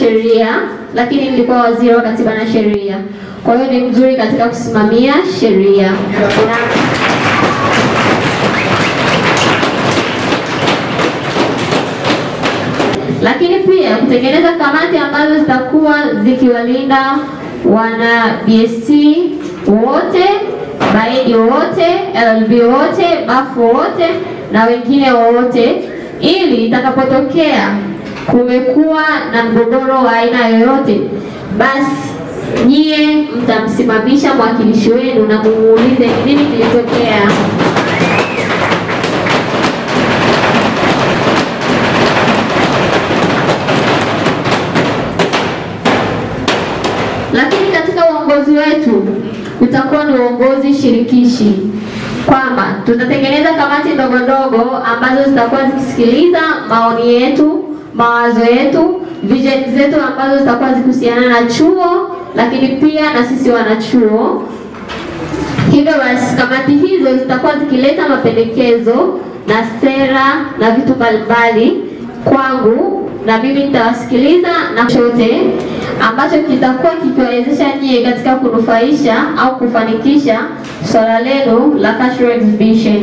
sheria, lakini nilikuwa waziri wa katiba na sheria. Kwa hiyo ni mzuri katika kusimamia sheria. Lakini pia kutengeneza kamati ambazo zitakuwa zikiwalinda wana BSc wote, baedi wote, LLB wote, bafu wote na wengine wote, ili itakapotokea kumekuwa na mgogoro wa aina yoyote, basi nyie mtamsimamisha mwakilishi wenu na kumuulize nini kilitokea. Lakini katika uongozi wetu utakuwa ni uongozi shirikishi, kwamba tutatengeneza kamati ndogo ndogo ambazo zitakuwa zikisikiliza maoni yetu, mawazo yetu, vision zetu ambazo zitakuwa zikihusiana na chuo, lakini pia na sisi wanachuo. Hivyo basi kamati hizo zitakuwa zikileta mapendekezo na sera na vitu mbalimbali kwangu, na mimi nitawasikiliza na chote ambacho kitakuwa kikiwawezesha nyie katika kunufaisha au kufanikisha swala lenu la cultural exhibition.